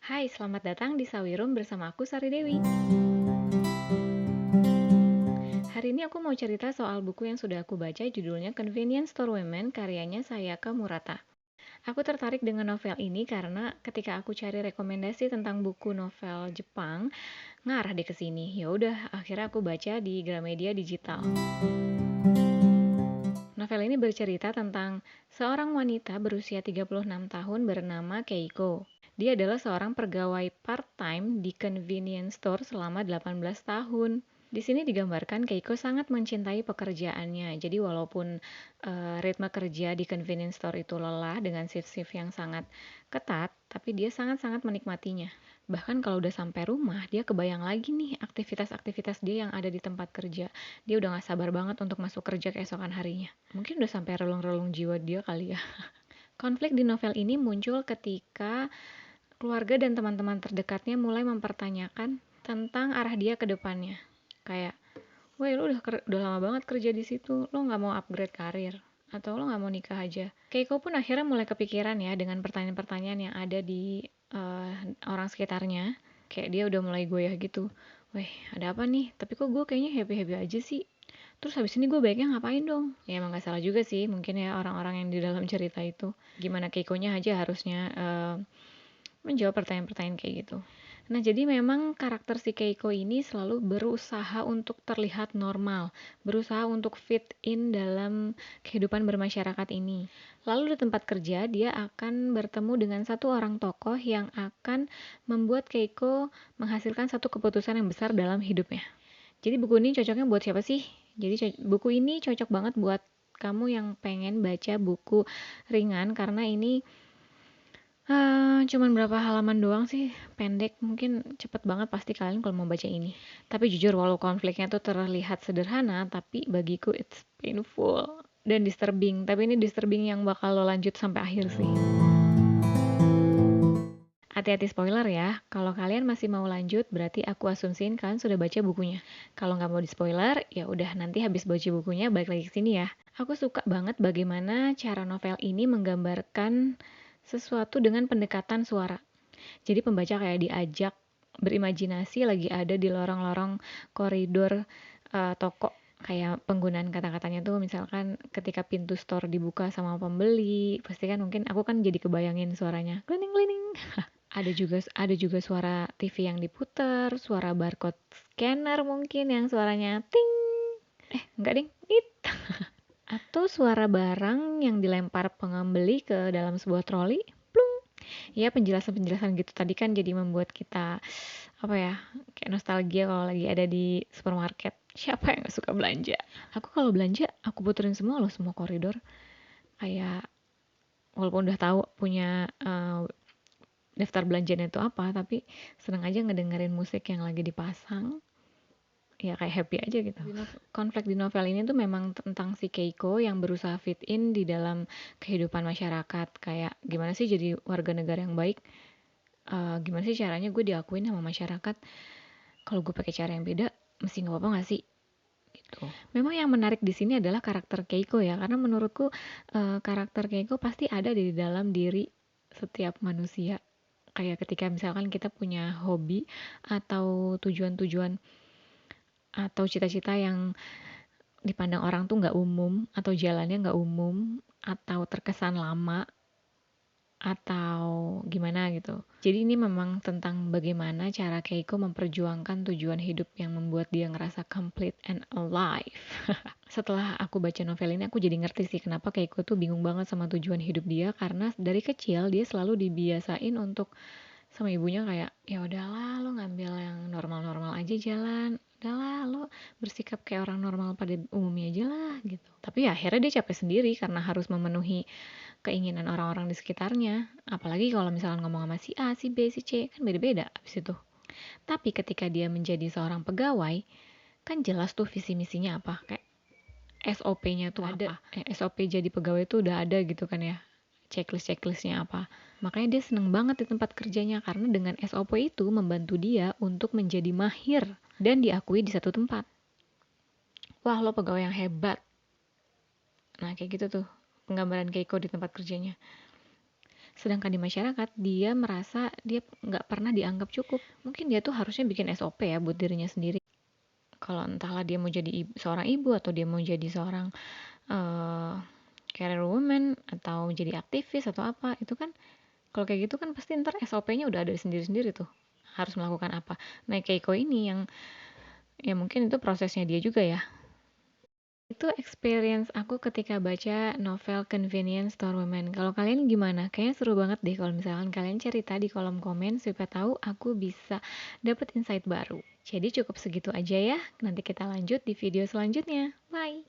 Hai, selamat datang di Sawirum bersama aku Sari Dewi. Hari ini aku mau cerita soal buku yang sudah aku baca, judulnya Convenience Store Women, karyanya Sayaka Murata. Aku tertarik dengan novel ini karena ketika aku cari rekomendasi tentang buku novel Jepang, ngarah deh ke sini. Ya udah, akhirnya aku baca di Gramedia Digital. Novel ini bercerita tentang seorang wanita berusia 36 tahun bernama Keiko. Dia adalah seorang pegawai part-time di convenience store selama 18 tahun. Di sini digambarkan Keiko sangat mencintai pekerjaannya. Jadi walaupun ritme kerja di convenience store itu lelah dengan shift-shift yang sangat ketat, tapi dia sangat-sangat menikmatinya. Bahkan kalau udah sampai rumah, dia kebayang lagi nih aktivitas-aktivitas dia yang ada di tempat kerja. Dia udah gak sabar banget untuk masuk kerja keesokan harinya. Mungkin udah sampai relung-relung jiwa dia kali ya. Konflik di novel ini muncul ketika keluarga dan teman-teman terdekatnya mulai mempertanyakan tentang arah dia ke depannya. Kayak, woi lu udah lama banget kerja di situ, lo nggak mau upgrade karir? Atau lo nggak mau nikah aja? Keiko pun akhirnya mulai kepikiran ya dengan pertanyaan-pertanyaan yang ada di orang sekitarnya. Kayak dia udah mulai goyah gitu. Weh, ada apa nih? Tapi kok gue kayaknya happy-happy aja sih. Terus habis ini gue baiknya ngapain dong? Ya emang gak salah juga sih, mungkin ya orang-orang yang di dalam cerita itu. Gimana Keikonya aja harusnya menjawab pertanyaan-pertanyaan kayak gitu. Nah, jadi memang karakter si Keiko ini selalu berusaha untuk terlihat normal, berusaha untuk fit in dalam kehidupan bermasyarakat ini. Lalu di tempat kerja, dia akan bertemu dengan satu orang tokoh yang akan membuat Keiko menghasilkan satu keputusan yang besar dalam hidupnya. Jadi buku ini cocoknya buat siapa sih? Jadi buku ini cocok banget buat kamu yang pengen baca buku ringan karena ini cuman berapa halaman doang sih, pendek, mungkin cepet banget pasti kalian kalau mau baca ini. Tapi jujur walau konfliknya tuh terlihat sederhana, tapi bagiku it's painful dan disturbing. Tapi ini disturbing yang bakal lo lanjut sampai akhir sih. Hati-hati spoiler ya, kalau kalian masih mau lanjut berarti aku asumsiin kalian sudah baca bukunya. Kalau nggak mau di spoiler, ya udah nanti habis baca bukunya balik lagi ke sini ya. Aku suka banget bagaimana cara novel ini menggambarkan sesuatu dengan pendekatan suara. Jadi pembaca kayak diajak berimajinasi lagi ada di lorong-lorong koridor toko, kayak penggunaan kata-katanya tuh misalkan ketika pintu store dibuka sama pembeli, pasti kan mungkin aku kan jadi kebayangin suaranya klining-klining. Ada juga suara TV yang diputar, suara barcode scanner mungkin yang suaranya ting. Enggak ding, it. Atau suara barang yang dilempar pengembeli ke dalam sebuah troli. Ya penjelasan-penjelasan gitu tadi kan jadi membuat kita apa ya, kayak nostalgia kalau lagi ada di supermarket. Siapa yang gak suka belanja? Aku kalau belanja aku puterin semua loh, semua koridor, kayak walaupun udah tahu punya daftar belanjanya itu apa, tapi seneng aja ngedengerin musik yang lagi dipasang, ya kayak happy aja gitu. Konflik di novel ini tuh memang tentang si Keiko yang berusaha fit in di dalam kehidupan masyarakat, kayak gimana sih jadi warga negara yang baik. Gimana sih caranya gue diakuin sama masyarakat kalau gue pakai cara yang beda, mesti nggak apa-apa nggak sih gitu. Memang yang menarik di sini adalah karakter Keiko ya, karena menurutku karakter Keiko pasti ada di dalam diri setiap manusia. Kayak ketika misalkan kita punya hobi atau tujuan-tujuan atau cita-cita yang dipandang orang tuh nggak umum, atau jalannya nggak umum, atau terkesan lama, atau gimana gitu. Jadi ini memang tentang bagaimana cara Keiko memperjuangkan tujuan hidup yang membuat dia ngerasa complete and alive. Setelah aku baca novel ini, aku jadi ngerti sih kenapa Keiko tuh bingung banget sama tujuan hidup dia, karena dari kecil dia selalu dibiasain untuk sama ibunya kayak, ya udahlah lo ngambil yang normal-normal aja jalan, udahlah lo bersikap kayak orang normal pada umumnya aja lah gitu. Tapi ya akhirnya dia capek sendiri karena harus memenuhi keinginan orang-orang di sekitarnya. Apalagi kalau misalnya ngomong sama si A, si B, si C, kan beda-beda abis itu. Tapi ketika dia menjadi seorang pegawai, kan jelas tuh visi misinya apa, kayak SOP-nya tuh ada. SOP jadi pegawai tuh udah ada gitu kan ya, checklistnya apa. Makanya dia seneng banget di tempat kerjanya karena dengan SOP itu membantu dia untuk menjadi mahir dan diakui di satu tempat. Wah, lo pegawai yang hebat. Nah, kayak gitu tuh penggambaran Keiko di tempat kerjanya. Sedangkan di masyarakat, dia merasa dia nggak pernah dianggap cukup. Mungkin dia tuh harusnya bikin SOP ya buat dirinya sendiri. Kalau entahlah dia mau jadi seorang ibu atau dia mau jadi seorang eh, career woman atau jadi aktivis atau apa, itu kan kalau kayak gitu kan pasti ntar SOP-nya udah ada sendiri-sendiri tuh. Harus melakukan apa. Nah, Keiko ini yang ya mungkin itu prosesnya dia juga ya. Itu experience aku ketika baca novel Convenience Store Woman. Kalau kalian gimana? Kayaknya seru banget deh kalau misalkan kalian cerita di kolom komen, siapa tahu aku bisa dapet insight baru. Jadi cukup segitu aja ya. Nanti kita lanjut di video selanjutnya. Bye!